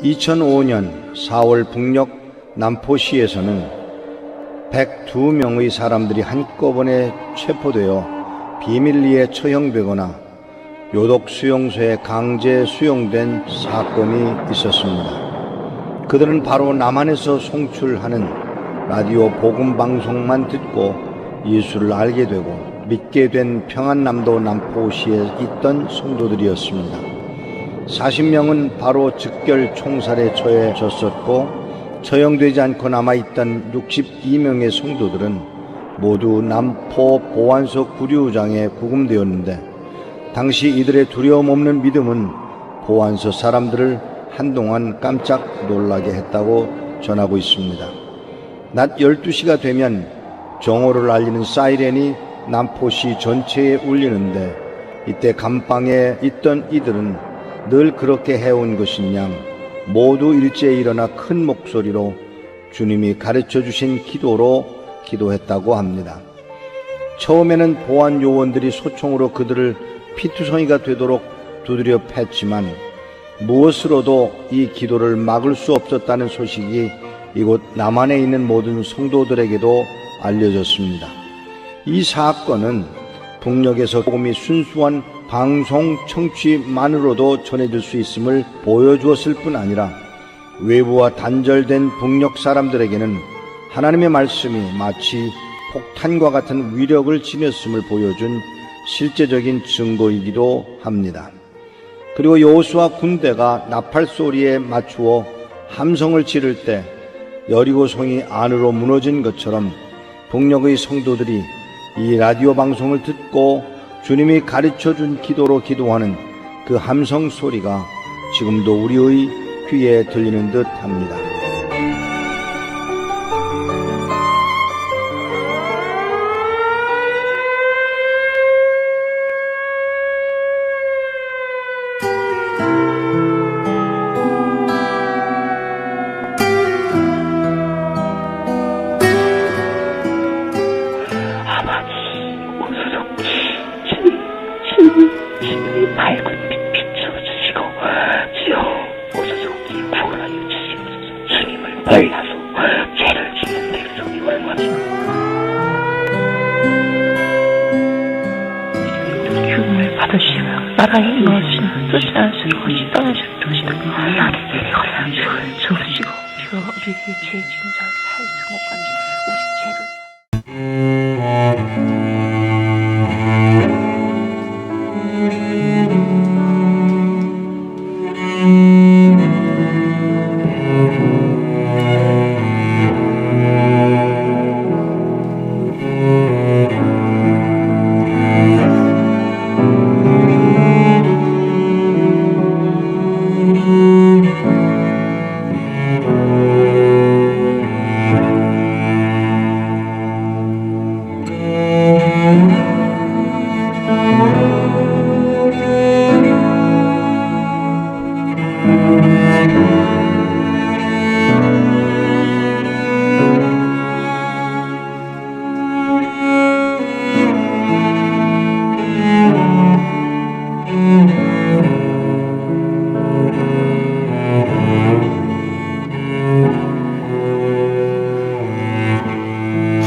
2005년 4월 북녘 남포시에서는 102명의 사람들이 한꺼번에 체포되어 비밀리에 처형되거나 요독 수용소에 강제 수용된 사건이 있었습니다. 그들은 바로 남한에서 송출하는 라디오 복음 방송만 듣고 예수를 알게 되고 믿게 된 평안남도 남포시에 있던 성도들이었습니다. 40명은 바로 즉결 총살에 처해졌었고 처형되지 않고 남아있던 62명의 성도들은 모두 남포 보안소 구류장에 구금되었는데 당시 이들의 두려움 없는 믿음은 보안소 사람들을 한동안 깜짝 놀라게 했다고 전하고 있습니다. 낮 12시가 되면 정오를 알리는 사이렌이 남포시 전체에 울리는데 이때 감방에 있던 이들은 늘 그렇게 해온 것인 양 모두 일제히 일어나 큰 목소리로 주님이 가르쳐 주신 기도로 기도했다고 합니다. 처음에는 보안 요원들이 소총으로 그들을 피투성이가 되도록 두드려 팼지만 무엇으로도 이 기도를 막을 수 없었다는 소식이 이곳 남한에 있는 모든 성도들에게도 알려졌습니다. 이 사건은 북녘에서 복음이 순수한 방송 청취만으로도 전해질 수 있음을 보여주었을 뿐 아니라 외부와 단절된 북녘 사람들에게는 하나님의 말씀이 마치 폭탄과 같은 위력을 지녔음을 보여준 실제적인 증거이기도 합니다. 그리고 여호수아 군대가 나팔 소리에 맞추어 함성을 지를 때 여리고성이 안으로 무너진 것처럼 북녘의 성도들이 이 라디오 방송을 듣고 주님이 가르쳐준 기도로 기도하는 그 함성 소리가 지금도 우리의 귀에 들리는 듯 합니다. 주님이 밝은 빛 비추어주시고 주여 오소서 구원하여 주시옵소서. 주님을 몰라서 죄를 짓는 백성이 얼마나 주님을 받으시며 나라의 임하시는 뜻이 않으시는 것이 떠나시는 도시다. 나를 예리하여 주시고 주여 우리에게 죄 짓는 자 사이 성업까지 우리 죄를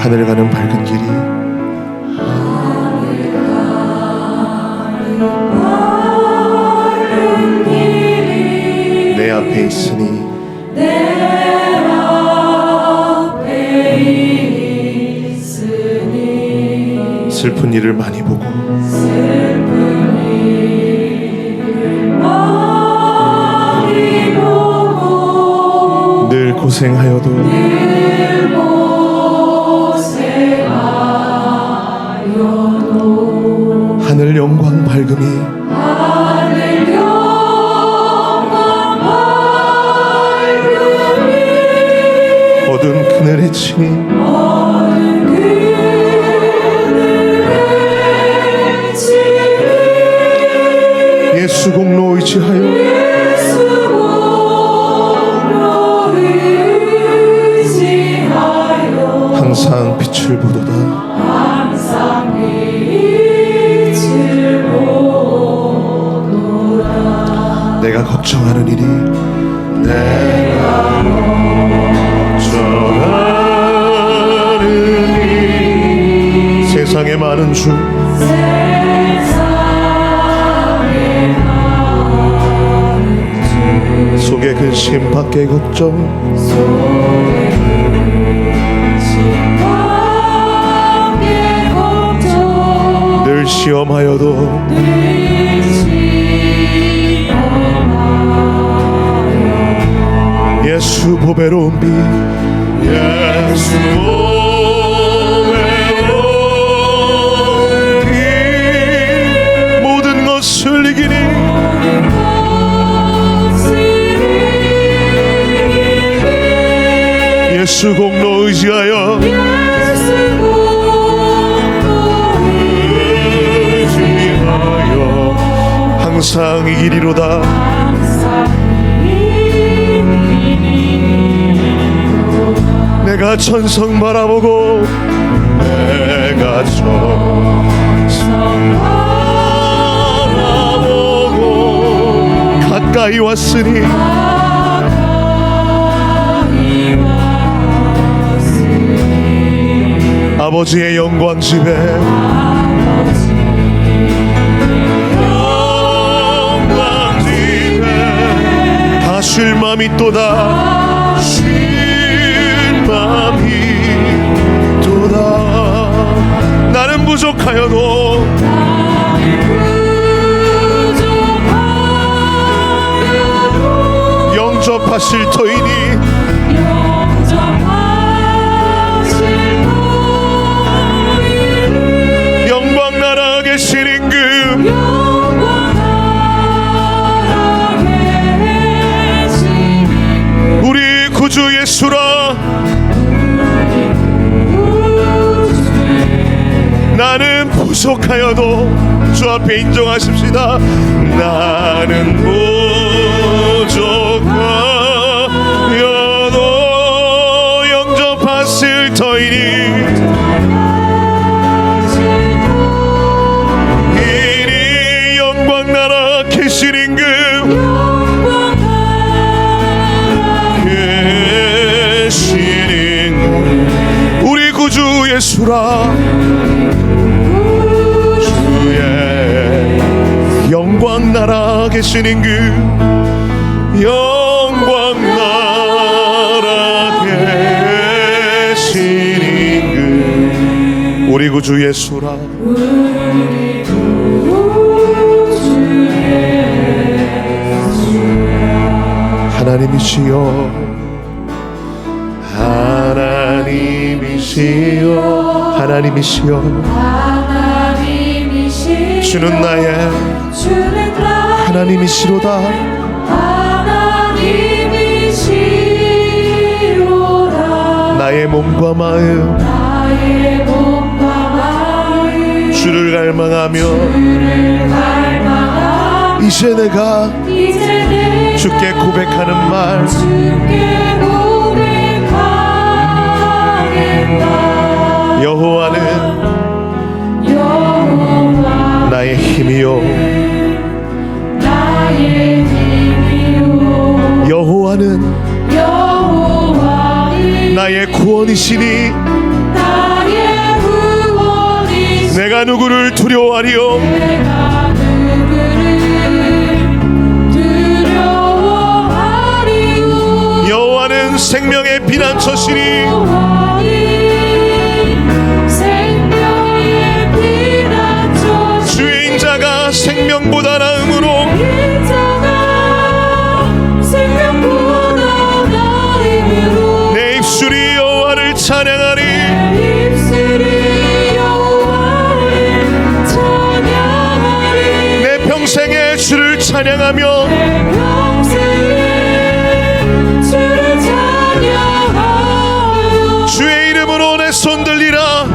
하늘 가는 밝은 길이 내 앞에 있으니 슬픈 일을 많이 보고 늘 고생하여도 하늘 영광 밝음이 어두운 그늘에 치니 예수 공로 의지하여 항상 빛을 보도다. 내가 걱정하는 일이 내가 어쩌라느니 세상에 많은 주 속에 근심 밖에 걱정 늘 시험하여도 예수 보배로운 비 예수 보배로운 비 모든 것을 이기니 예수 공로 의지하여 항상 이기리로다 내가 천성 바라보고 내가 천성 바라보고 가까이 왔으니 아버지의 영광 집에 쉴 맘이 또다 쉴 맘이 또다 나는 부족하여도 영접하실 터이니 영광 나라 계신 임금 우리 구주 예수라 나는 부족하여도 주 앞에 인정하십시다 나는 부족하여도 영접하실 터이니 이리 영광 나라 계신 임금 우리 구주 예수라 주의 영광 나라 계신 임금 영광 나라 계신 임금 우리 구주 예수라 하나님이시여 하나님이시여 하나님이시여 주는 나의 하나님이시로다 나의 몸과 마음 주를 갈망하며 이제 내가 주께 고백하는 말 여호와는 나의 힘이요 여호와는 나의 구원이시니 내가 누구를 두려워하리요 여호와는 생명의 피난처시니 주의 인자가 생명보다 나음으로 내 입술이 여호와를 찬양하리 내 평생에 주를 찬양하며 주의 이름으로 내 손 들리라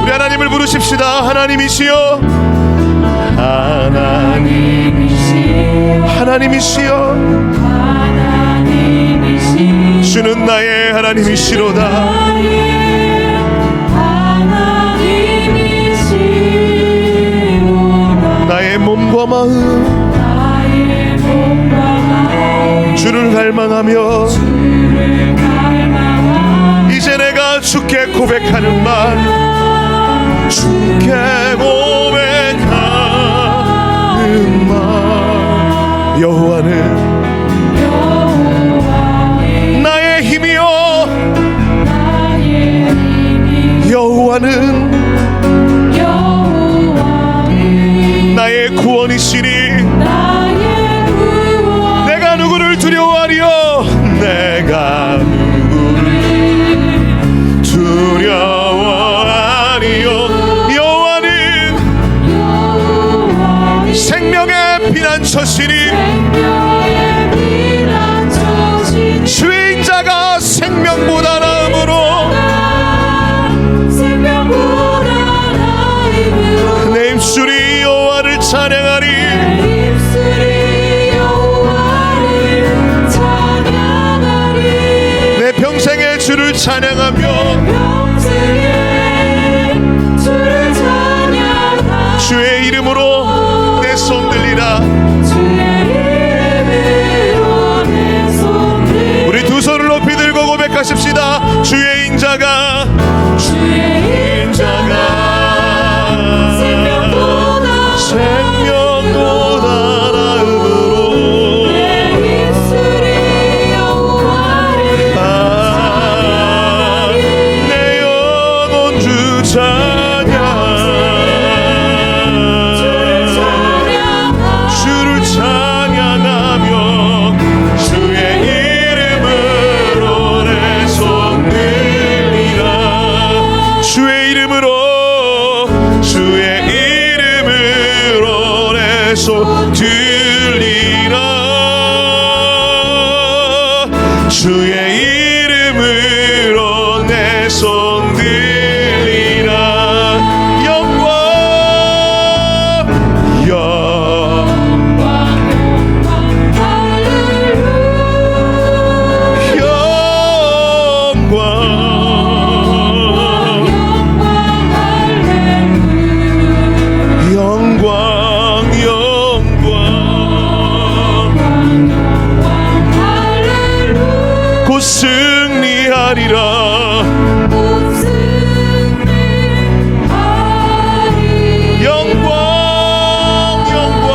우리 하나님을 부르십시다 하나님이시여 하나님이시여 주는 나의 하나님이시로다 나의 갈망하며 이제 내가 주께 고백하는 말, 주께 고백하는 말. 여호와는 나의 힘이요, 여호와는 나의 구원이시니 내가 누구를 두려워하리요, 내가 누구를 두려워하리요. 여호와는 생명의 피난처시니 주의 인자가 생명보다 나음으로 내 입술이 여호와를 찬양하리. 내 평생에 주를 찬양하며 주의 이름으로 내 손 들리라. 우리 두 손을 높이 들고 고백하십시다. 주의 인자가 생명보다 나음으로 내 영혼 주 찬양, 주를 찬양하며 주의 이름으로 내 손 들리라. 주의 이름으로 손 들리라. 주의 이름으로 내 손 들리라. 영광 영광 곧 승리하리라. 영광 영광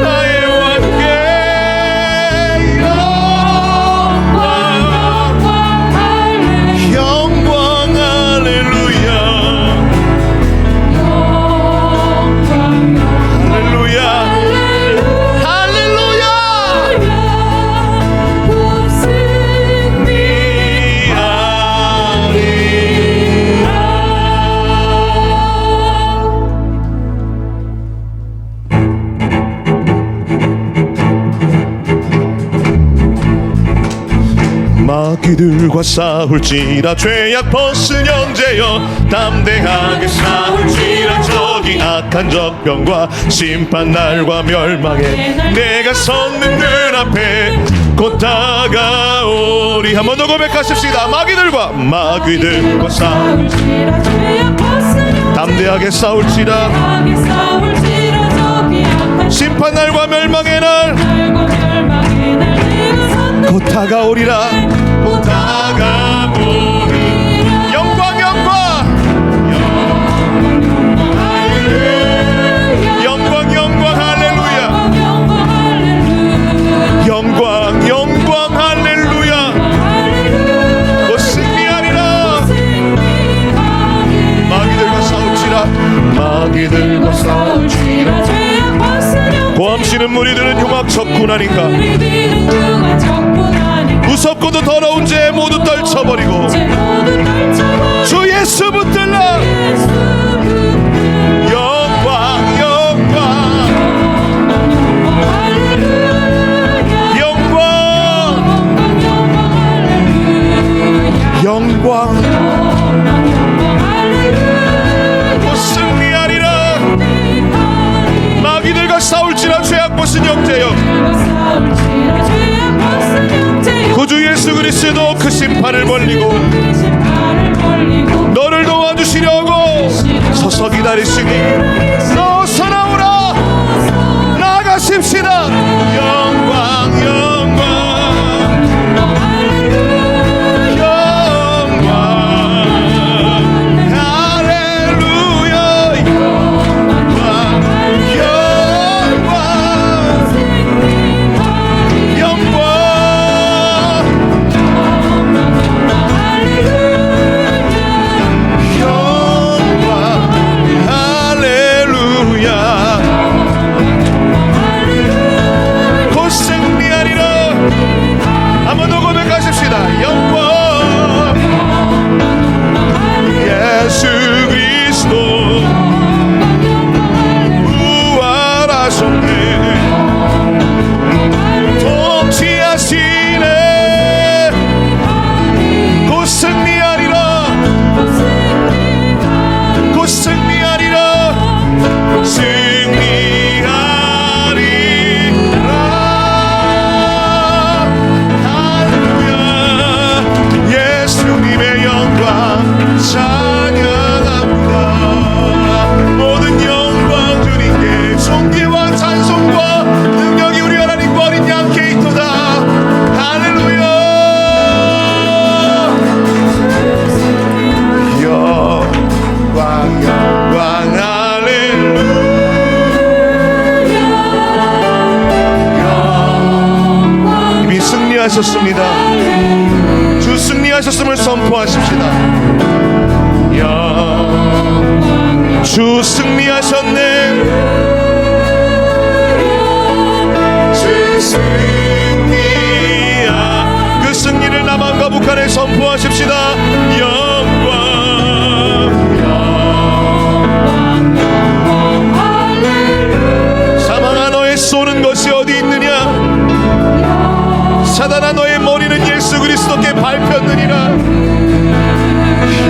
나의 왕께 영광 할렐루야. 마귀들과 싸울지라 죄악 벗은 형제여, 담대하게 싸울지라 저기 악한 적병과 심판날과 멸망에 내가 섰는 눈앞에 곧 다가오리. 한 번 더 고백하십시다. 마귀들과 싸울지라 담대하게 싸울지라 심판날과 멸망의 날 곧 다가오리라. 곧 다가오리라. 영광 영광 영광 영광 할렐루야. 영광 영광 할렐루야. 곧 승리하리라. 마귀들과 싸울지라 고함치는 무리들은 흉악 적군 아닌가. 무섭고도 더러운 죄 모두 떨쳐버리고 주 예수 붙들라. 영광 영광 영광 영광 곧 승리하리라. 마귀들과 싸울지라 죄악 벗은 형제여, 구주 예수 그리스도 그 심판을 벌리고 너를 도와주시려고 어디서 기다리시니 어서 나오라 나가십시다. 영광 영광 영광 할렐루야 영광 영광 영광 할렐루야 곧 승리하리라. 한번 더 고백하십시다. 영광 예수 그리스도 부활하셨네 통치하시네 곧 승리하리라 곧 승리하리라 승리하리라. 할렐루야 예수님의 영광 찬양합니다. 모든 영광 주님께 존귀와 찬송과 능력이 우리 하나님과 어린 양께 있도다. 할렐루야 영광 영광 할렐루야. 이미 승리하셨습니다. 주 승리하셨음을 선포하십시다. 주 승리하셨네. 주 승리야. 그 승리를 남한과 북한에 선포하십시다. 영광 사망아 너의 쏘는 것이 어디 있느냐. 사단아 너의 머리는 예수 그리스도께 밟혔느니라.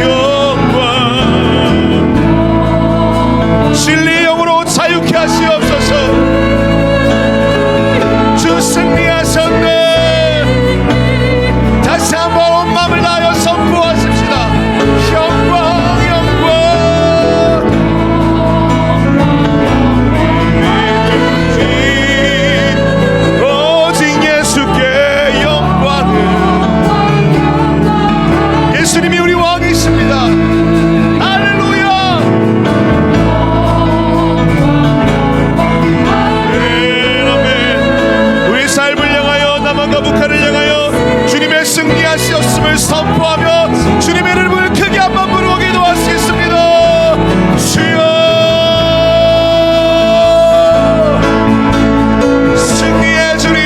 영광 진리의 영으로 자유케 하시옵소서. 주 승리하셨네. 다시 한번 온 마음을 다하여 선포하십시다. 영광 영광 오직 예수께 영광을. 예수님이 우리 왕이십니다. 할렐루야. 아멘. 우리 삶을 향하여 남한과 북한을 향하여 주님의 승리하셨음을 선포하며 주님의 이름을 크게 한번 부르고 기도하시겠습니다. 주여 승리의 주님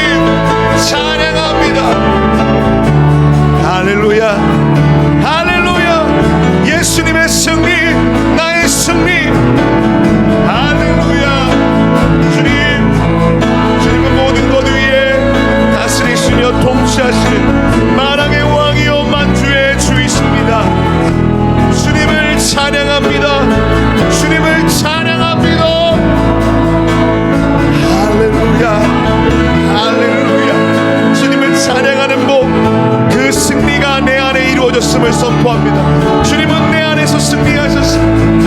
찬양합니다. 할렐루야 할렐루야 예수님의 승리 나의 승리. 할렐루야 주님은 모든 것 위에 다스리시며 통치하신 만왕의 왕이요 만주의 주이십니다. 주님을 찬양합니다. 주님을 찬양합니다. 할렐루야 할렐루야. 주님을 찬양하는 복 그 승리가 내 안에 이루어졌음을 선포합니다. 주님은 내 안에서 승리하셨습니다.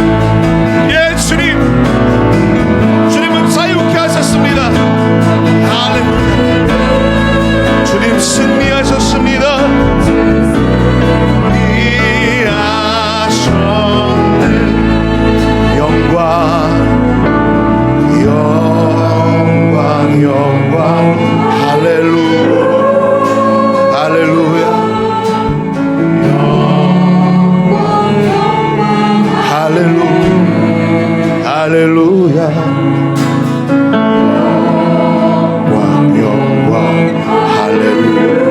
예 주님 주님은 자유케 하셨습니다. 할렐루야 주님 승리하셨습니다. 승리하셨네. 영광 영광 영광 할렐루야 할렐루야 할렐루야 할렐루야 영광 영광 할렐루야 할렐루야.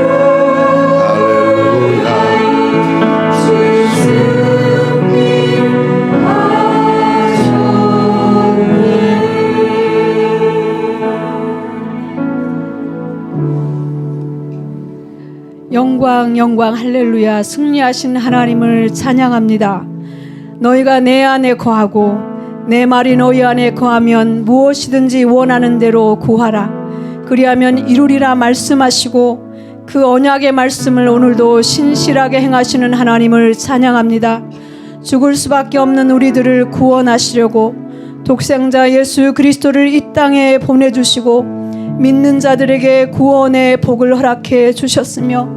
영광 영광 할렐루야. 승리하신 하나님을 찬양합니다. 너희가 내 안에 거하고 내 말이 너희 안에 거하면 무엇이든지 원하는 대로 구하라. 그리하면 이루리라 말씀하시고 그 언약의 말씀을 오늘도 신실하게 행하시는 하나님을 찬양합니다. 죽을 수밖에 없는 우리들을 구원하시려고 독생자 예수 그리스도를 이 땅에 보내주시고 믿는 자들에게 구원의 복을 허락해 주셨으며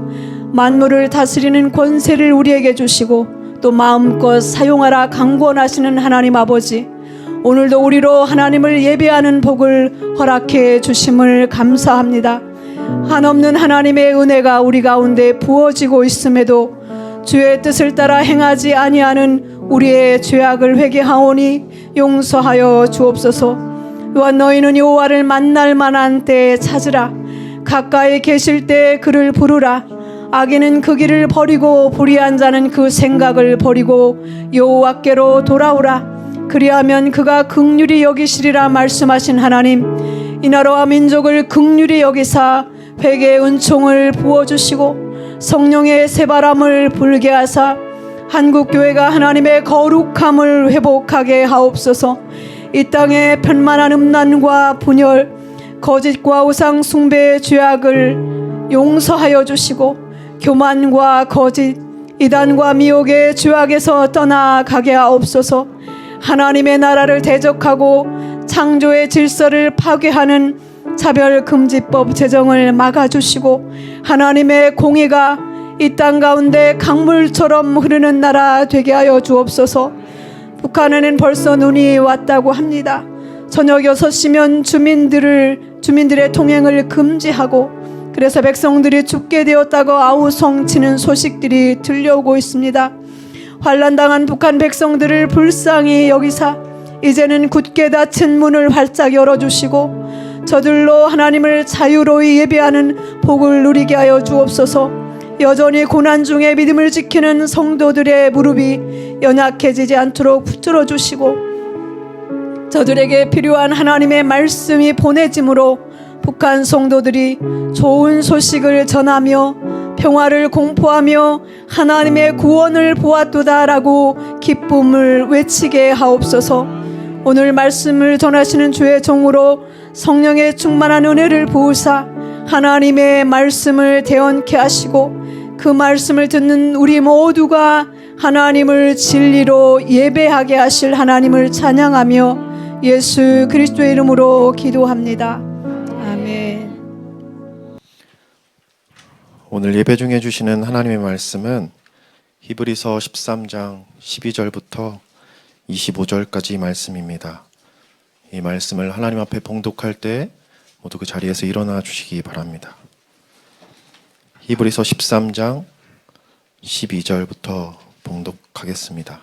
만물을 다스리는 권세를 우리에게 주시고 또 마음껏 사용하라 강권하시는 하나님 아버지, 오늘도 우리로 하나님을 예배하는 복을 허락해 주심을 감사합니다. 한없는 하나님의 은혜가 우리 가운데 부어지고 있음에도 주의 뜻을 따라 행하지 아니하는 우리의 죄악을 회개하오니 용서하여 주옵소서. 또한 너희는 여호와를 만날 만한 때에 찾으라. 가까이 계실 때 그를 부르라. 악인은 그 길을 버리고 불의한 자는 그 생각을 버리고 여호와께로 돌아오라. 그리하면 그가 긍휼히 여기시리라 말씀하신 하나님, 이 나라와 민족을 긍휼히 여기사 회개의 은총을 부어주시고 성령의 새바람을 불게 하사 한국교회가 하나님의 거룩함을 회복하게 하옵소서. 이 땅에 편만한 음란과 분열, 거짓과 우상 숭배의 죄악을 용서하여 주시고 교만과 거짓, 이단과 미혹의 죄악에서 떠나가게 하옵소서. 하나님의 나라를 대적하고 창조의 질서를 파괴하는 차별금지법 제정을 막아주시고 하나님의 공의가 이 땅 가운데 강물처럼 흐르는 나라 되게 하여 주옵소서. 북한에는 벌써 눈이 왔다고 합니다. 저녁 6시면 주민들의 통행을 금지하고 그래서 백성들이 죽게 되었다고 아우성치는 소식들이 들려오고 있습니다. 환난당한 북한 백성들을 불쌍히 여기사 이제는 굳게 닫힌 문을 활짝 열어주시고 저들로 하나님을 자유로이 예배하는 복을 누리게 하여 주옵소서. 여전히 고난 중에 믿음을 지키는 성도들의 무릎이 연약해지지 않도록 붙들어 주시고 저들에게 필요한 하나님의 말씀이 보내짐으로 북한 성도들이 좋은 소식을 전하며 평화를 공포하며 하나님의 구원을 보았도다라고 기쁨을 외치게 하옵소서. 오늘 말씀을 전하시는 주의 종으로 성령의 충만한 은혜를 부으사 하나님의 말씀을 대언케 하시고 그 말씀을 듣는 우리 모두가 하나님을 진리로 예배하게 하실 하나님을 찬양하며 예수 그리스도의 이름으로 기도합니다. 아멘. 오늘 예배 중에 주시는 하나님의 말씀은 히브리서 13장 12절부터 25절까지 말씀입니다. 이 말씀을 하나님 앞에 봉독할 때 모두 그 자리에서 일어나 주시기 바랍니다. 히브리서 13장 12절부터 봉독하겠습니다.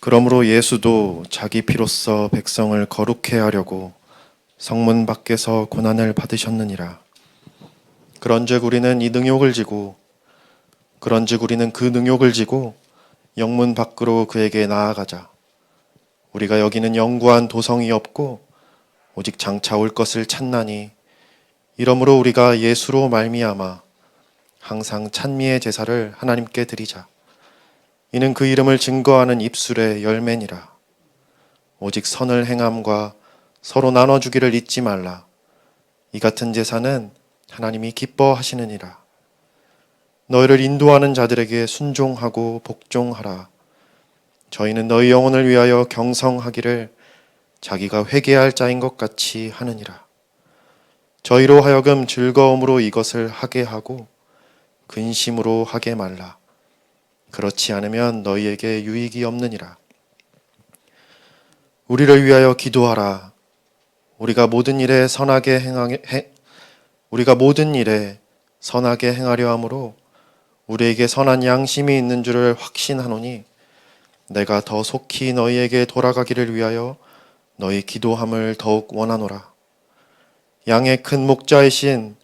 그러므로 예수도 자기 피로써 백성을 거룩해 하려고 성문 밖에서 고난을 받으셨느니라. 그런즉 우리는 그 능욕을 지고 영문 밖으로 그에게 나아가자. 우리가 여기는 영구한 도성이 없고 오직 장차 올 것을 찾나니 이러므로 우리가 예수로 말미암아 항상 찬미의 제사를 하나님께 드리자. 이는 그 이름을 증거하는 입술의 열매니라. 오직 선을 행함과 서로 나눠주기를 잊지 말라. 이 같은 제사는 하나님이 기뻐하시느니라. 너희를 인도하는 자들에게 순종하고 복종하라. 저희는 너희 영혼을 위하여 경성하기를 자기가 회개할 자인 것 같이 하느니라. 저희로 하여금 즐거움으로 이것을 하게 하고 근심으로 하게 말라. 그렇지 않으면 너희에게 유익이 없느니라. 우리를 위하여 기도하라. 우리가 모든 일에 선하게 행하려 함으로 우리에게 선한 양심이 있는 줄을 확신하노니 내가 더 속히 너희에게 돌아가기를 위하여 너희 기도함을 더욱 원하노라. 양의 큰 목자이신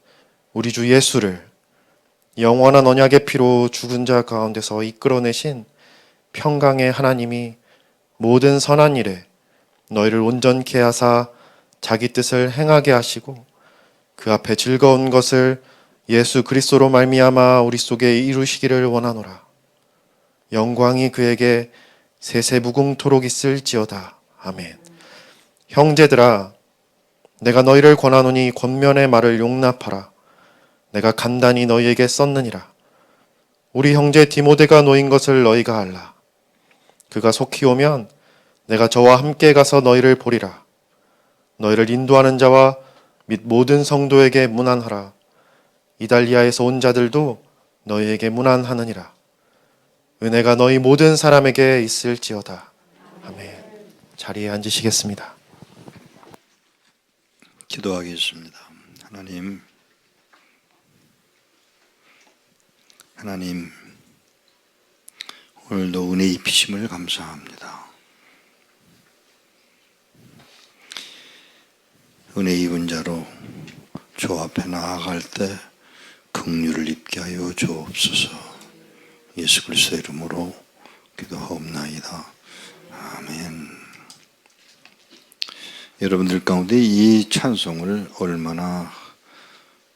우리 주 예수를 영원한 언약의 피로 죽은 자 가운데서 이끌어내신 평강의 하나님이 모든 선한 일에 너희를 온전케 하사 자기 뜻을 행하게 하시고 그 앞에 즐거운 것을 예수 그리스도로 말미암아 우리 속에 이루시기를 원하노라. 영광이 그에게 세세무궁토록 있을지어다. 아멘. 형제들아, 내가 너희를 권하노니 권면의 말을 용납하라. 내가 간단히 너희에게 썼느니라. 우리 형제 디모데가 놓인 것을 너희가 알라. 그가 속히 오면 내가 저와 함께 가서 너희를 보리라. 너희를 인도하는 자와 및 모든 성도에게 문안하라. 이달리아에서 온 자들도 너희에게 문안하느니라. 은혜가 너희 모든 사람에게 있을지어다. 아멘. 자리에 앉으시겠습니다. 기도하겠습니다. 하나님, 오늘도 은혜 입히심을 감사합니다. 은혜 입은 자로 주 앞에 나아갈 때 긍휼을 입게 하여 주옵소서. 예수 그리스도의 이름으로 기도하옵나이다. 아멘. 여러분들 가운데 이 찬송을 얼마나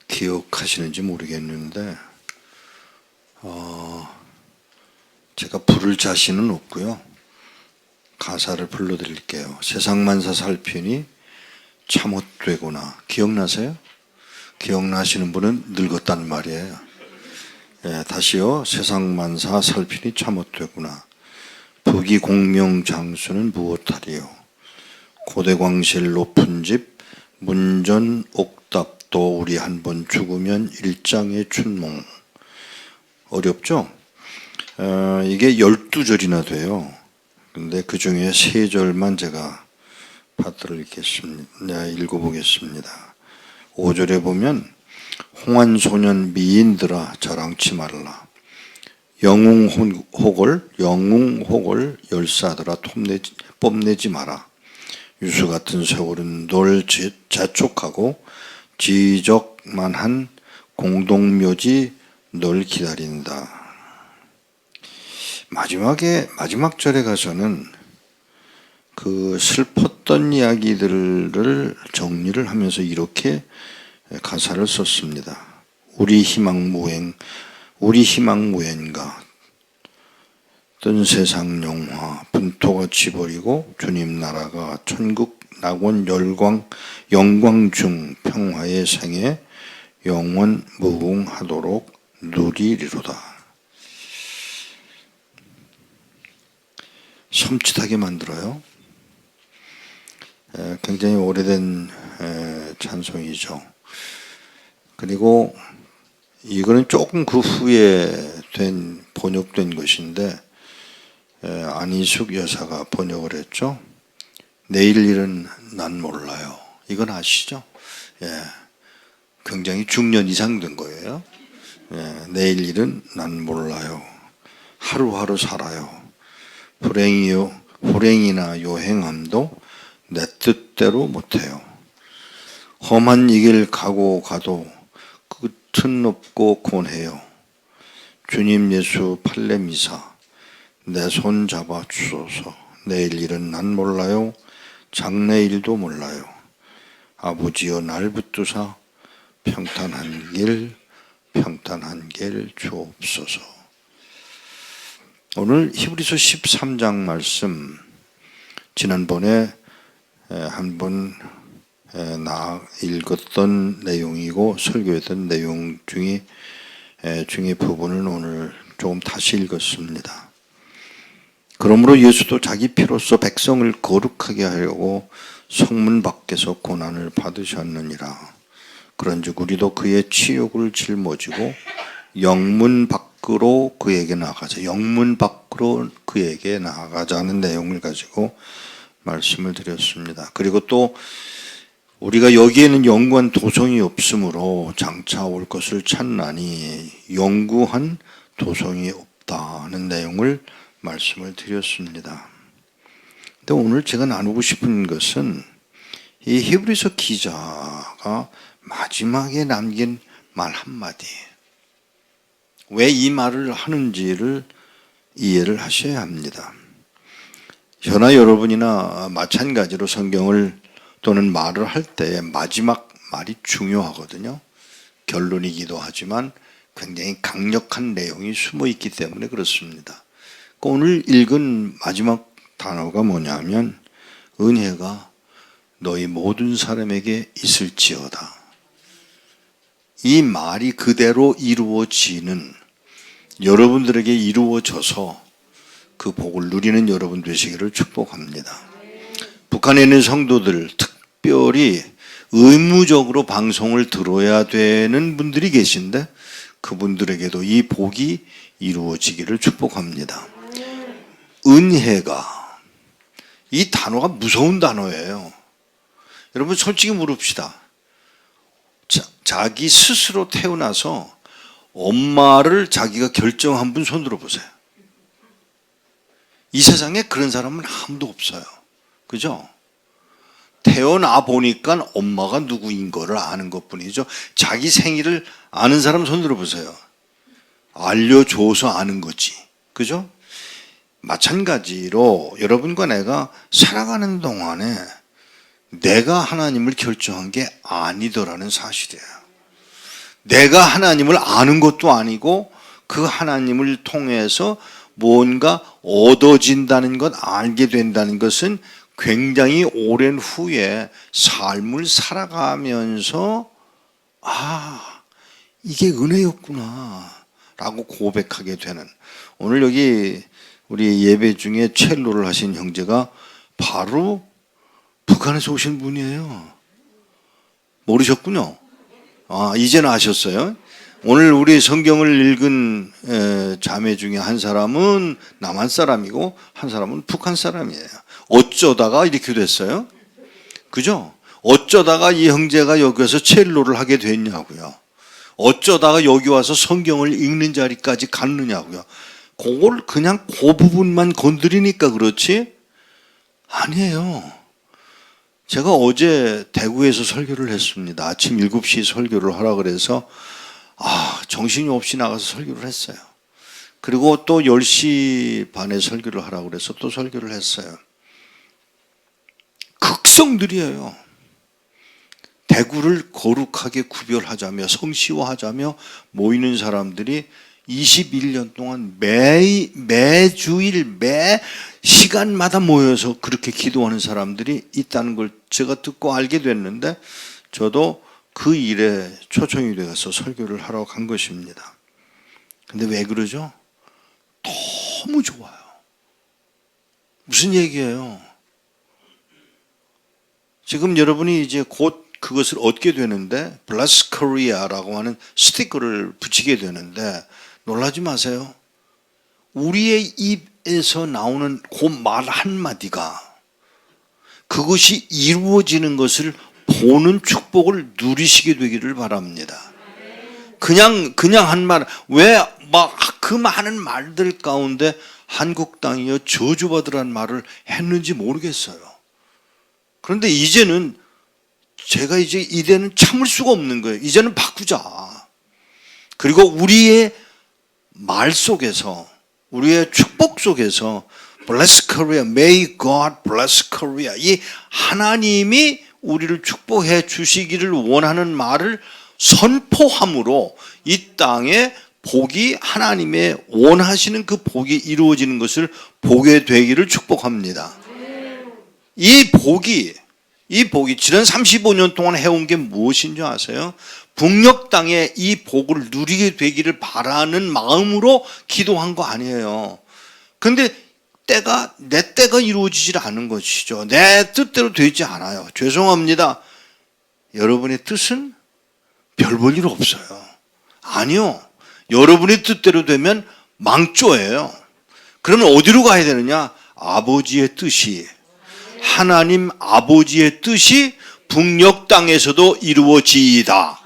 기억하시는지 모르겠는데 제가 부를 자신은 없고요. 가사를 불러드릴게요. 세상만사 살피니 참헛되구나. 기억나세요? 기억나시는 분은 늙었단 말이에요. 다시요. 세상만사 살피니 참헛되구나. 부귀공명장수는 무엇하리요. 고대광실 높은 집 문전 옥답도 우리 한번 죽으면 일장의 춘몽. 어렵죠? 이게 12절이나 돼요. 근데 그 중에 3절만 제가 파트를 읽어보겠습니다. 5절에 보면 홍한소년 미인들아 자랑치 말라. 영웅혹을 열사들아 뽐내지 마라. 유수 같은 세월은 널 재촉하고 지적만한 공동묘지 널 기다린다. 마지막 절에 가서는 그 슬펐던 이야기들을 정리를 하면서 이렇게 가사를 썼습니다. 우리 희망 무행가 뜬 세상 영화 분토같이 버리고 주님 나라가 천국 낙원 영광 중 평화의 생에 영원 무궁하도록 누리리로다. 섬찟하게 만들어요. 굉장히 오래된 찬송이죠. 그리고 이거는 조금 그 후에 번역된 것인데 안희숙 여사가 번역을 했죠. 내일 일은 난 몰라요. 이건 아시죠? 굉장히 중년 이상 된 거예요. 내일 일은 난 몰라요. 하루하루 살아요. 불행이나 요행함도 내 뜻대로 못해요. 험한 이 길 가고 가도 끝은 없고 곤해요. 주님 예수 팔레미사 내 손 잡아 주소서. 내일 일은 난 몰라요. 장래일도 몰라요. 아버지여 날 붙드사 평탄한 길 주옵소서. 오늘 히브리서 13장 말씀 지난번에 한번 읽었던 내용이고 설교했던 내용 중에 부분을 오늘 조금 다시 읽었습니다. 그러므로 예수도 자기 피로써 백성을 거룩하게 하려고 성문 밖에서 고난을 받으셨느니라. 그런즉 우리도 그의 치욕을 짊어지고 영문 밖으로 그에게 나아가자는 내용을 가지고 말씀을 드렸습니다. 그리고 또 우리가 여기에는 영구한 도성이 없으므로 장차 올 것을 찾나니 영구한 도성이 없다는 내용을 말씀을 드렸습니다. 근데 오늘 제가 나누고 싶은 것은 이 히브리서 기자가 마지막에 남긴 말 한마디, 왜 이 말을 하는지를 이해를 하셔야 합니다. 저나 여러분이나 마찬가지로 성경을 또는 말을 할 때 마지막 말이 중요하거든요. 결론이기도 하지만 굉장히 강력한 내용이 숨어 있기 때문에 그렇습니다. 오늘 읽은 마지막 단어가 뭐냐면 은혜가 너희 모든 사람에게 있을지어다. 이 말이 그대로 이루어지는 여러분들에게 이루어져서 그 복을 누리는 여러분 되시기를 축복합니다. 북한에 있는 성도들, 특별히 의무적으로 방송을 들어야 되는 분들이 계신데 그분들에게도 이 복이 이루어지기를 축복합니다. 은혜가, 이 단어가 무서운 단어예요. 여러분 솔직히 물읍시다. 자기 스스로 태어나서 엄마를 자기가 결정한 분 손 들어보세요. 이 세상에 그런 사람은 아무도 없어요. 그죠? 태어나 보니까 엄마가 누구인 거를 아는 것뿐이죠. 자기 생일을 아는 사람 손 들어보세요. 알려줘서 아는 거지. 그죠? 마찬가지로 여러분과 내가 살아가는 동안에 내가 하나님을 결정한 게 아니더라는 사실이에요. 내가 하나님을 아는 것도 아니고 그 하나님을 통해서 뭔가 얻어진다는 것, 알게 된다는 것은 굉장히 오랜 후에 삶을 살아가면서 이게 은혜였구나 라고 고백하게 되는, 오늘 여기 우리 예배 중에 첼로를 하신 형제가 바로 북한에서 오신 분이에요. 모르셨군요. 이제는 아셨어요. 오늘 우리 성경을 읽은 자매 중에 한 사람은 남한 사람이고 한 사람은 북한 사람이에요. 어쩌다가 이렇게 됐어요? 그죠? 어쩌다가 이 형제가 여기서 첼로를 하게 됐냐고요. 어쩌다가 여기 와서 성경을 읽는 자리까지 갔느냐고요. 그걸 그냥 그 부분만 건드리니까 그렇지? 아니에요. 제가 어제 대구에서 설교를 했습니다. 아침 7시에 설교를 하라 그래서 정신이 없이 나가서 설교를 했어요. 그리고 또 10시 반에 설교를 하라고 그래서 또 설교를 했어요. 극성들이에요. 대구를 거룩하게 구별하자며 성시화하자며 모이는 사람들이 21년 동안 매주일 매 시간마다 모여서 그렇게 기도하는 사람들이 있다는 걸 제가 듣고 알게 됐는데 저도 그 일에 초청이 되어서 설교를 하러 간 것입니다. 근데 왜 그러죠? 너무 좋아요. 무슨 얘기예요? 지금 여러분이 이제 곧 그것을 얻게 되는데 Bless Korea라고 하는 스티커를 붙이게 되는데 놀라지 마세요. 우리의 입에서 나오는 그 말 한마디가 그것이 이루어지는 것을 보는 축복을 누리시게 되기를 바랍니다. 그냥 한 말, 왜 막 그 많은 말들 가운데 한국 땅이여 저주받으란 말을 했는지 모르겠어요. 그런데 이제는 제가 이제 이제는 참을 수가 없는 거예요. 이제는 바꾸자. 그리고 우리의 말 속에서, 우리의 축복 속에서 Bless Korea, May God bless Korea, 이 하나님이 우리를 축복해 주시기를 원하는 말을 선포함으로 이 땅에 복이, 하나님의 원하시는 그 복이 이루어지는 것을 보게 되기를 축복합니다. 이 복이 지난 35년 동안 해온 게 무엇인 줄 아세요? 북녘 땅에 이 복을 누리게 되기를 바라는 마음으로 기도한 거 아니에요. 근데 내 때가 이루어지질 않은 것이죠. 내 뜻대로 되지 않아요. 죄송합니다. 여러분의 뜻은 별 볼 일 없어요. 아니요. 여러분의 뜻대로 되면 망조예요. 그러면 어디로 가야 되느냐? 아버지의 뜻이, 하나님 아버지의 뜻이 북녘 땅에서도 이루어지이다.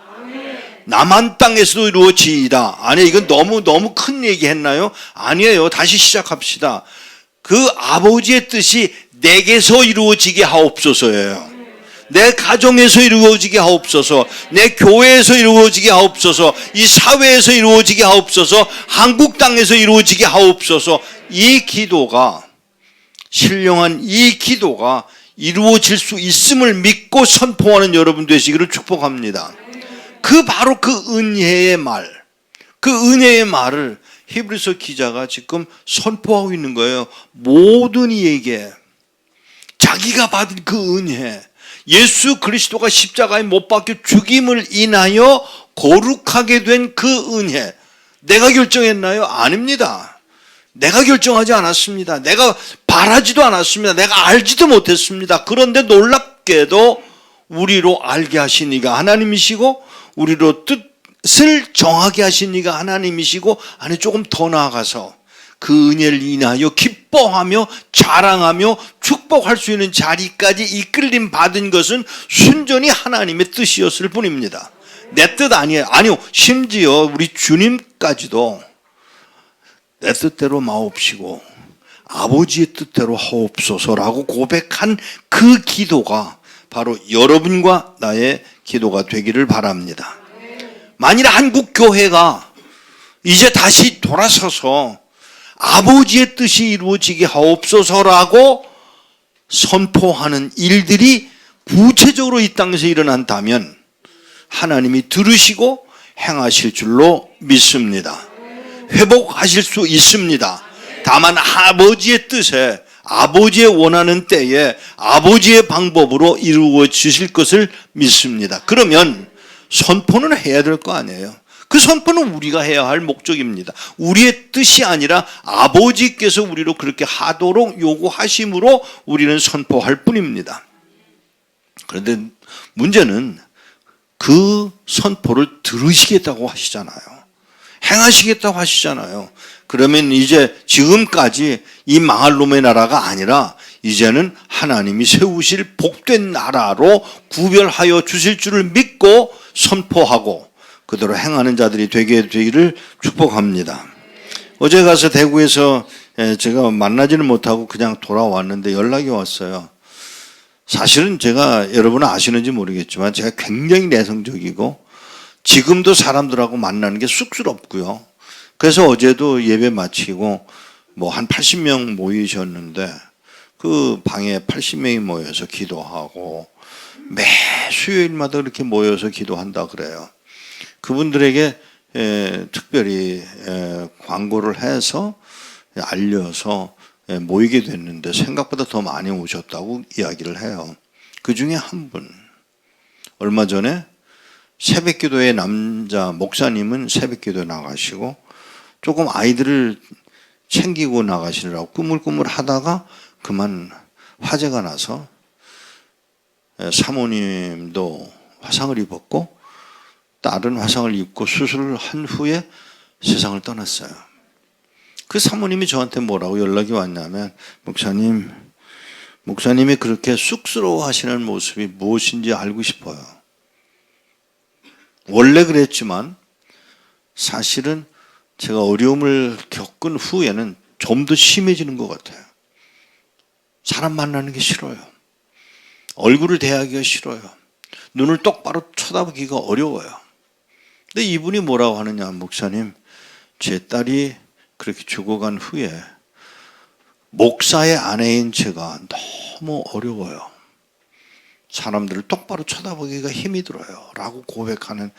남한 땅에서도 이루어지이다. 아니, 이건 너무 큰 얘기 했나요? 아니에요. 다시 시작합시다. 그 아버지의 뜻이 내게서 이루어지게 하옵소서예요. 내 가정에서 이루어지게 하옵소서, 내 교회에서 이루어지게 하옵소서, 이 사회에서 이루어지게 하옵소서, 한국 땅에서 이루어지게 하옵소서. 이 기도가, 신령한 이 기도가 이루어질 수 있음을 믿고 선포하는 여러분 되시기를 축복합니다. 바로 그 은혜의 말, 그 은혜의 말을 히브리서 기자가 지금 선포하고 있는 거예요. 모든 이에게 자기가 받은 그 은혜, 예수 그리스도가 십자가에 못 박혀 죽임을 인하여 거룩하게 된 그 은혜, 내가 결정했나요? 아닙니다. 내가 결정하지 않았습니다. 내가 바라지도 않았습니다. 내가 알지도 못했습니다. 그런데 놀랍게도 우리로 알게 하신 이가 하나님이시고 우리로 뜻을 정하게 하신 이가 하나님이시고, 아니 조금 더 나아가서 그 은혜를 인하여 기뻐하며 자랑하며 축복할 수 있는 자리까지 이끌림 받은 것은 순전히 하나님의 뜻이었을 뿐입니다. 내 뜻 아니에요. 아니요, 심지어 우리 주님까지도 내 뜻대로 마옵시고 아버지의 뜻대로 하옵소서라고 고백한 그 기도가 바로 여러분과 나의 기도가 되기를 바랍니다. 만일 한국 교회가 이제 다시 돌아서서 아버지의 뜻이 이루어지게 하옵소서라고 선포하는 일들이 구체적으로 이 땅에서 일어난다면 하나님이 들으시고 행하실 줄로 믿습니다. 회복하실 수 있습니다. 다만 아버지의 뜻에, 아버지의 원하는 때에 아버지의 방법으로 이루어지실 것을 믿습니다. 그러면 선포는 해야 될 거 아니에요. 그 선포는 우리가 해야 할 목적입니다. 우리의 뜻이 아니라 아버지께서 우리로 그렇게 하도록 요구하심으로 우리는 선포할 뿐입니다. 그런데 문제는 그 선포를 들으시겠다고 하시잖아요. 행하시겠다고 하시잖아요. 그러면 이제 지금까지 이 망할 놈의 나라가 아니라 이제는 하나님이 세우실 복된 나라로 구별하여 주실 줄을 믿고 선포하고 그대로 행하는 자들이 되게 되기를 축복합니다. 어제 가서 대구에서 제가 만나지는 못하고 그냥 돌아왔는데 연락이 왔어요. 사실은 제가, 여러분은 아시는지 모르겠지만 제가 굉장히 내성적이고 지금도 사람들하고 만나는 게 쑥스럽고요. 그래서 어제도 예배 마치고 뭐 한 80명 모이셨는데 그 방에 80명이 모여서 기도하고 매 수요일마다 그렇게 모여서 기도한다 그래요. 그분들에게 특별히 광고를 해서 알려서 모이게 됐는데 생각보다 더 많이 오셨다고 이야기를 해요. 그 중에 한 분, 얼마 전에 새벽기도의 남자 목사님은 새벽기도 나가시고 조금 아이들을 챙기고 나가시느라고 꾸물꾸물 하다가 그만 화재가 나서 사모님도 화상을 입었고 딸은 화상을 입고 수술을 한 후에 세상을 떠났어요. 그 사모님이 저한테 뭐라고 연락이 왔냐면, 목사님이 그렇게 쑥스러워 하시는 모습이 무엇인지 알고 싶어요. 원래 그랬지만 사실은 제가 어려움을 겪은 후에는 좀 더 심해지는 것 같아요. 사람 만나는 게 싫어요. 얼굴을 대하기가 싫어요. 눈을 똑바로 쳐다보기가 어려워요. 근데 이분이 뭐라고 하느냐, 목사님, 제 딸이 그렇게 죽어간 후에 목사의 아내인 제가 너무 어려워요. 사람들을 똑바로 쳐다보기가 힘이 들어요 라고 고백하는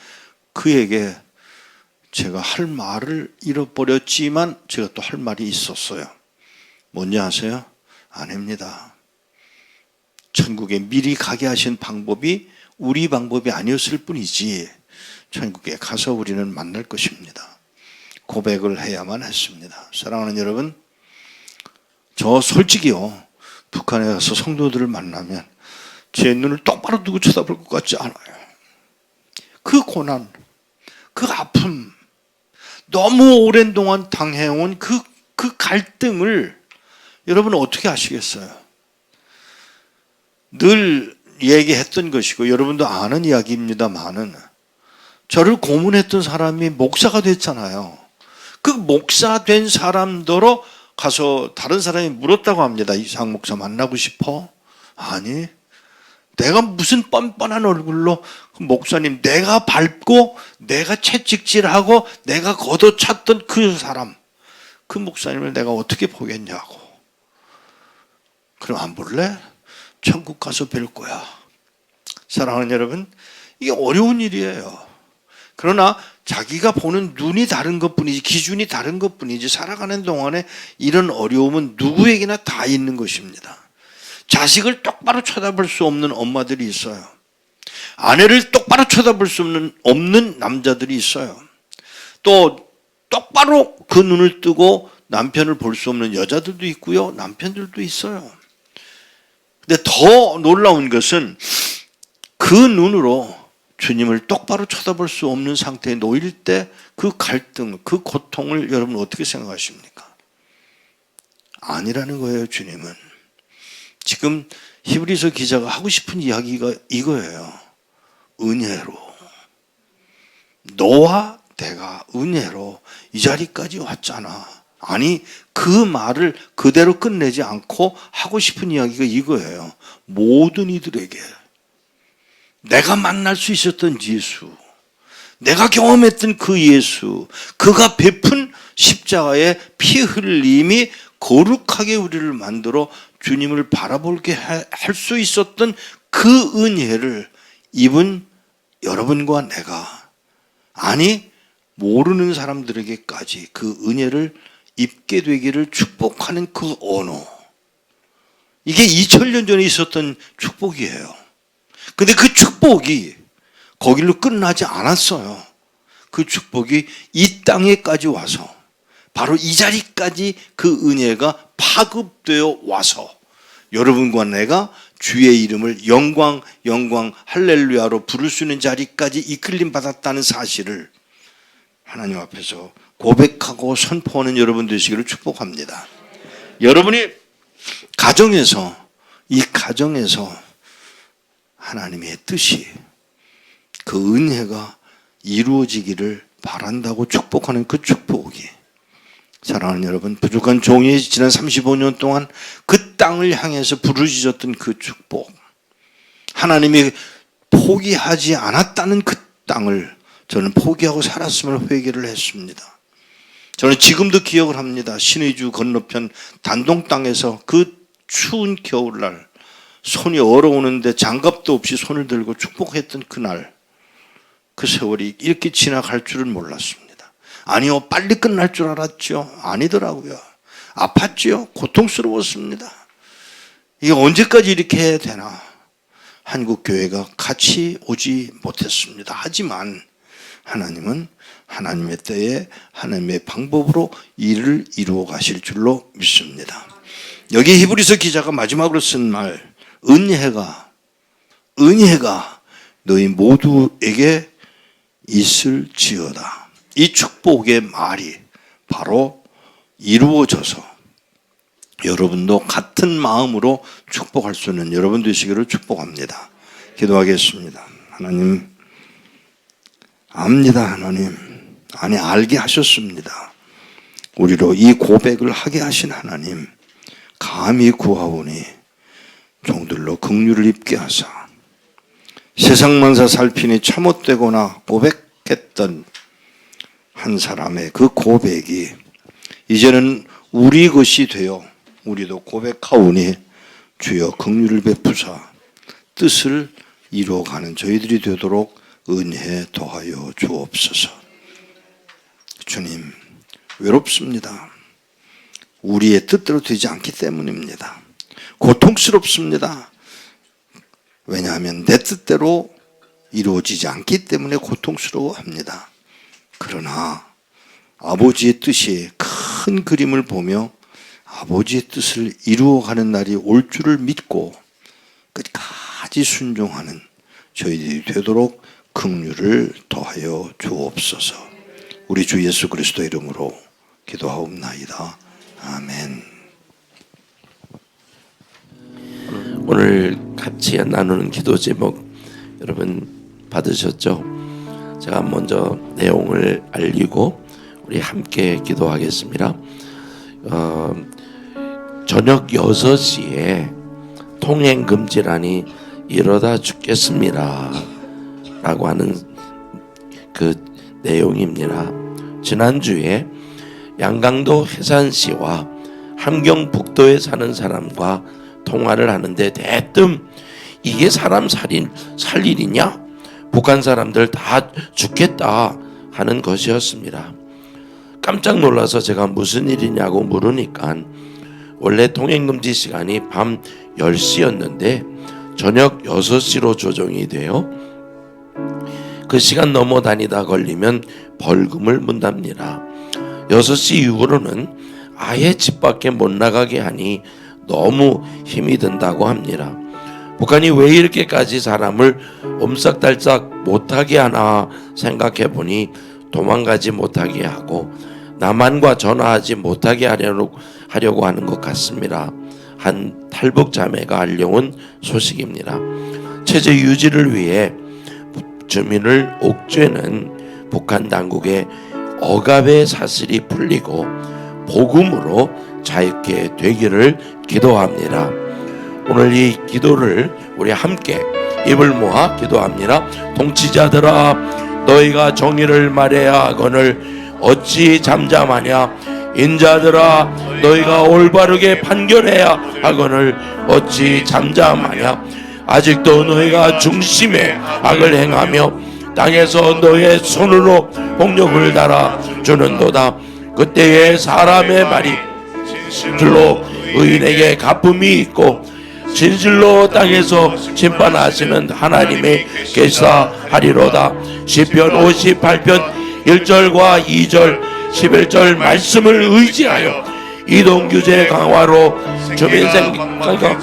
그에게 제가 할 말을 잃어버렸지만 제가 또 할 말이 있었어요. 뭔지 아세요? 아닙니다. 천국에 미리 가게 하신 방법이 우리 방법이 아니었을 뿐이지 천국에 가서 우리는 만날 것입니다. 고백을 해야만 했습니다. 사랑하는 여러분, 저 솔직히요, 북한에 가서 성도들을 만나면 제 눈을 똑바로 두고 쳐다볼 것 같지 않아요. 그 고난, 그 아픔, 너무 오랜 동안 당해온 그 갈등을 여러분 어떻게 아시겠어요? 늘 얘기했던 것이고 여러분도 아는 이야기입니다만은 저를 고문했던 사람이 목사가 됐잖아요. 그 목사 된 사람더러 가서 다른 사람이 물었다고 합니다. 이상 목사 만나고 싶어? 아니, 내가 무슨 뻔뻔한 얼굴로 목사님, 내가 밟고 내가 채찍질하고 내가 걷어찼던 그 사람, 그 목사님을 내가 어떻게 보겠냐고. 그럼 안 볼래? 천국 가서 뵐 거야. 사랑하는 여러분, 이게 어려운 일이에요. 그러나 자기가 보는 눈이 다른 것뿐이지, 기준이 다른 것뿐이지, 살아가는 동안에 이런 어려움은 누구에게나 다 있는 것입니다. 자식을 똑바로 쳐다볼 수 없는 엄마들이 있어요. 아내를 똑바로 쳐다볼 수 없는 남자들이 있어요. 또 똑바로 그 눈을 뜨고 남편을 볼 수 없는 여자들도 있고요. 남편들도 있어요. 근데 더 놀라운 것은 그 눈으로 주님을 똑바로 쳐다볼 수 없는 상태에 놓일 때 그 갈등, 그 고통을 여러분 어떻게 생각하십니까? 아니라는 거예요, 주님은. 지금 히브리서 기자가 하고 싶은 이야기가 이거예요. 은혜로. 너와 내가 은혜로 이 자리까지 왔잖아. 아니, 그 말을 그대로 끝내지 않고 하고 싶은 이야기가 이거예요. 모든 이들에게 내가 만날 수 있었던 예수, 내가 경험했던 그 예수, 그가 베푼 십자가의 피 흘림이 거룩하게 우리를 만들어 주님을 바라보게 할 수 있었던 그 은혜를 입은 여러분과 내가, 아니 모르는 사람들에게까지 그 은혜를 입게 되기를 축복하는 그 언어, 이게 2000년 전에 있었던 축복이에요. 근데 그 축복이 거길로 끝나지 않았어요. 그 축복이 이 땅에까지 와서 바로 이 자리까지 그 은혜가 파급되어 와서 여러분과 내가 주의 이름을 영광 영광 할렐루야로 부를 수 있는 자리까지 이끌림 받았다는 사실을 하나님 앞에서 고백하고 선포하는 여러분 되시기를 축복합니다. 여러분이 이 가정에서 하나님의 뜻이, 그 은혜가 이루어지기를 바란다고 축복하는 그 축복이, 사랑하는 여러분, 부족한 종이 지난 35년 동안 그 땅을 향해서 부르짖었던 그 축복, 하나님이 포기하지 않았다는 그 땅을 저는 포기하고 살았음을 회개를 했습니다. 저는 지금도 기억을 합니다. 신의주 건너편 단동 땅에서 그 추운 겨울날 손이 얼어오는데 장갑도 없이 손을 들고 축복했던 그날, 그 세월이 이렇게 지나갈 줄은 몰랐습니다. 아니요, 빨리 끝날 줄 알았죠. 아니더라고요. 아팠죠. 고통스러웠습니다. 이게 언제까지 이렇게 해야 되나? 한국교회가 같이 오지 못했습니다. 하지만 하나님은 하나님의 때에 하나님의 방법으로 일을 이루어 가실 줄로 믿습니다. 여기 히브리서 기자가 마지막으로 쓴 말, 은혜가 너희 모두에게 있을지어다. 이 축복의 말이 바로 이루어져서 여러분도 같은 마음으로 축복할 수 있는 여러분 되시기를 축복합니다. 기도하겠습니다. 하나님, 압니다. 하나님, 아니 알게 하셨습니다. 우리로 이 고백을 하게 하신 하나님, 감히 구하오니 종들로 긍휼을 입게 하사 세상 만사 살피니 참못되거나 고백했던 한 사람의 그 고백이 이제는 우리 것이 되어 우리도 고백하오니 주여 긍휼을 베푸사 뜻을 이루어가는 저희들이 되도록 은혜 더하여 주옵소서. 주님, 외롭습니다. 우리의 뜻대로 되지 않기 때문입니다. 고통스럽습니다. 왜냐하면 내 뜻대로 이루어지지 않기 때문에 고통스러워합니다. 그러나 아버지의 뜻이 큰 그림을 보며 아버지의 뜻을 이루어가는 날이 올 줄을 믿고 끝까지 순종하는 저희들이 되도록 긍휼을 더하여 주옵소서. 우리 주 예수 그리스도 이름으로 기도하옵나이다. 아멘. 오늘 같이 나누는 기도 제목 여러분 받으셨죠? 제가 먼저 내용을 알리고 우리 함께 기도하겠습니다. 저녁 6시에 통행금지라니 이러다 죽겠습니다 라고 하는 그 내용입니다. 지난주에 양강도 해산시와 함경북도에 사는 사람과 통화를 하는데 대뜸 이게 사람 살 일이냐? 북한 사람들 다 죽겠다 하는 것이었습니다. 깜짝 놀라서 제가 무슨 일이냐고 물으니까 원래 통행금지 시간이 밤 10시였는데 저녁 6시로 조정이 돼요. 그 시간 넘어 다니다 걸리면 벌금을 문답니다. 6시 이후로는 아예 집 밖에 못 나가게 하니 너무 힘이 든다고 합니다. 북한이 왜 이렇게까지 사람을 옴싹달싹 못하게 하나 생각해 보니 도망가지 못하게 하고 남한과 전화하지 못하게 하려고 하는 것 같습니다. 한 탈북 자매가 알려온 소식입니다. 체제 유지를 위해 주민을 옥죄는 북한 당국의 억압의 사슬이 풀리고 복음으로 자유케 되기를 기도합니다. 오늘 이 기도를 우리 함께 입을 모아 기도합니다. 통치자들아, 너희가 정의를 말해야 하거늘 어찌 잠잠하냐? 인자들아, 너희가 올바르게 판결해야 하거늘 어찌 잠잠하냐? 아직도 너희가 중심에 악을 행하며 땅에서 너의 손으로 폭력을 달아 주는도다. 그때에 사람의 말이 진실로 의인에게 가품이 있고 진실로 땅에서 심판하시는 하나님의 계사하리로다. 시편 58편 1절과 2절 11절 말씀을 의지하여 이동규제 강화로 주민 생각가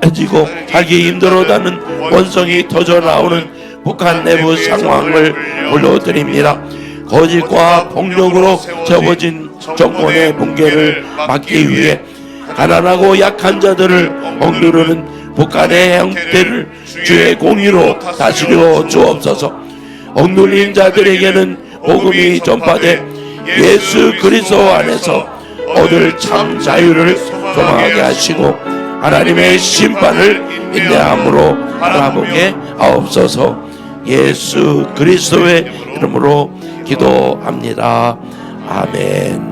해지고 살기 힘들어하는 원성이 터져 나오는 북한 내부 상황을 불러드립니다. 거짓과 폭력으로 세워진 정권의 붕괴를 막기 위해 가난하고 약한 자들을 억누르는 북한의 형태를 주의 공의로 다스려 주옵소서. 억눌린 자들에게는 복음이 전파돼 예수 그리스도 안에서 얻을 참 자유를 소망하게 하시고 하나님의 심판을 인내함으로 바라보게 하옵소서. 예수 그리스도의 이름으로 기도합니다. 아멘.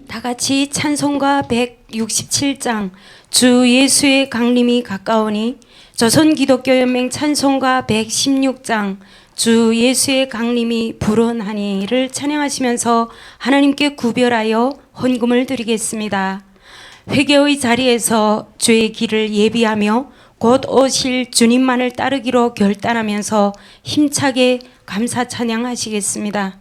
다 같이 찬송가 167장 주 예수의 강림이 가까우니, 조선기독교연맹 찬송가 116장 주 예수의 강림이 불온하니를 찬양하시면서 하나님께 구별하여 헌금을 드리겠습니다. 회개의 자리에서 주의 길을 예비하며 곧 오실 주님만을 따르기로 결단하면서 힘차게 감사 찬양하시겠습니다.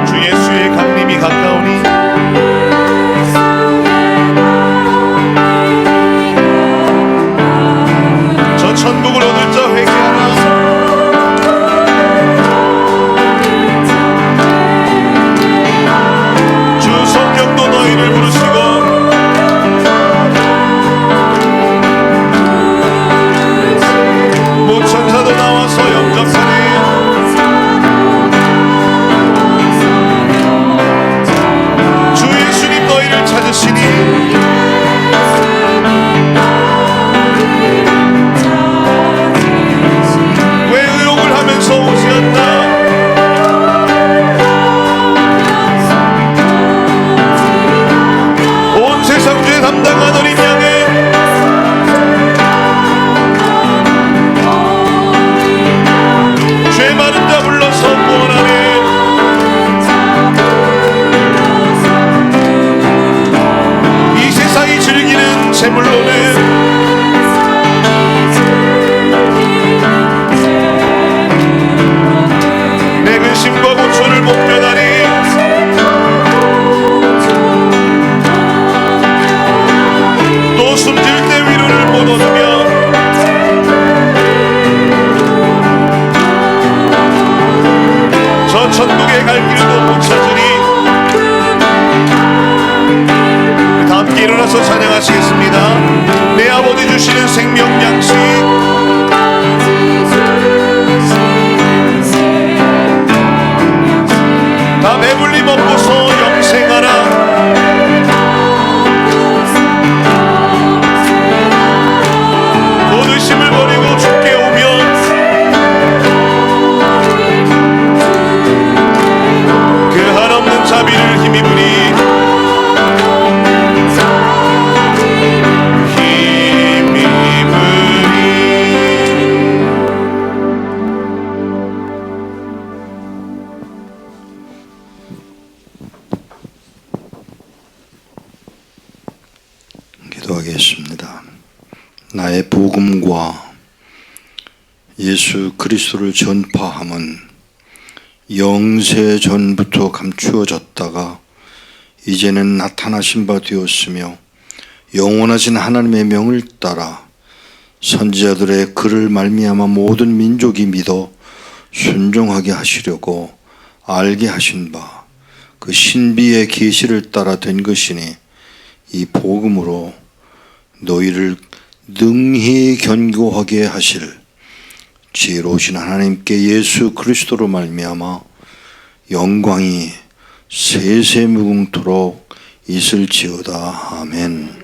주 예수의 강림이 가까우니 저 천국을 얻을 자 회개하라. 주 성령도 너희를 부르시고 모천사도 나와서 영접하네. 주 예수님 너희를 찾으시니 왜 의욕을 하면서 오지 않나? 온 세상 죄 담당한 어린 양의 죄 많은 자 불러서 구원하네. 이 세상이 즐기는 제물로는 내 근심과 고초를 못 변하니 또 숨질 때 위로를 못 얻으며 저 천국에 갈 길도 못 찾으니 다 함께 일어나서 찬양하시겠습니다. 내 아버지 주시는 생명 양식 다 배불리 먹고서 영생하라. 모든 힘을 버리고 주께 오면 그 한없는 자비를 힘입으니 기도하겠습니다. 나의 복음과 예수 그리스도를 전파함은 영세 전부터 감추어졌다가 이제는 나타나신 바 되었으며 영원하신 하나님의 명을 따라 선지자들의 글을 말미암아 모든 민족이 믿어 순종하게 하시려고 알게 하신 바 그 신비의 계시를 따라 된 것이니 이 복음으로 너희를 능히 견고하게 하실 지혜로우신 하나님께 예수 그리스도로 말미암아 영광이 세세무궁토록 있을지어다. 아멘.